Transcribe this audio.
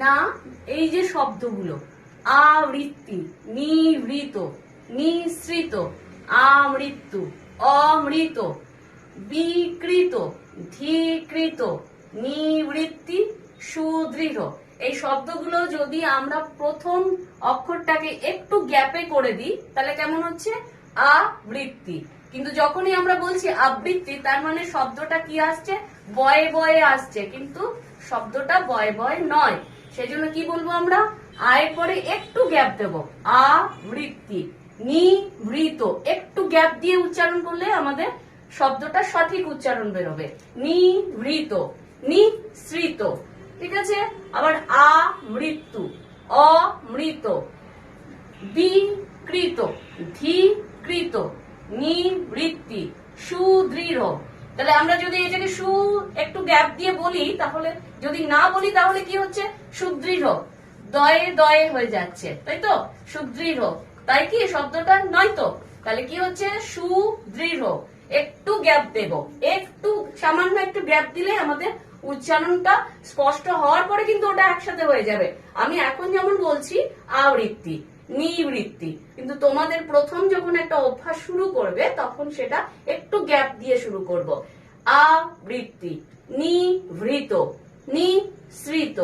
না, এই যে শব্দগুলো আবৃত্তি, নিবৃত, নিঃসৃত, আমৃত্যু, অমৃত, বিকৃত, ধীকৃত, নিবৃত্তি, সুদৃঢ়, এই শব্দগুলো যদি আমরা প্রথম অক্ষরটাকে একটু গ্যাপে করে দিই তাহলে কেমন হচ্ছে? আবৃত্তি। কিন্তু যখনই আমরা বলছি আবৃত্তি, তার মানে শব্দটা কি আসছে? বয়ে বয়ে আসছে, কিন্তু শব্দটা বয়ে বয়ে নয়। সেজন্য কি বলবো আমরা? আয়ের পরে একটু গ্যাপ দেব, আবৃত্তি। নিবৃত, একটু গ্যাপ দিয়ে উচ্চারণ করলে আমাদের শব্দটা সঠিক উচ্চারণ বেরোবে। নিবৃত, নিঃসৃত, ঠিক আছে? আবার আমৃত্যু, অমৃত, বিকৃত, ধীকৃত, নিবৃত্তি, সুদৃঢ়। তাহলে আমরা যদি এটাকে সু একটু গ্যাপ দিয়ে বলি, তাহলে যদি না বলি তাহলে কি হচ্ছে? সুদৃঢ়, দয়ে দয়ে হয়ে যাচ্ছে, তাই তো? সুদৃঢ়, তাই কি শব্দটা নয় তো? তাহলে কি হচ্ছে? সুদৃঢ়। একটু গ্যাপ দেব, একটু সামান্য একটু গ্যাপ দিলে আমাদের উচ্চারণটা স্পষ্ট হওয়ার পরে কিন্তু ওটা একসাথে হয়ে যাবে। আমি এখন যেমন বলছি আবৃত্তি, নিবৃত্তি, কিন্তু তোমাদের প্রথম যখন একটা অভ্যাস শুরু করবে তখন সেটা একটু গ্যাপ দিয়ে শুরু করব। আবৃত্তি, নিভৃত, নিঃসৃত,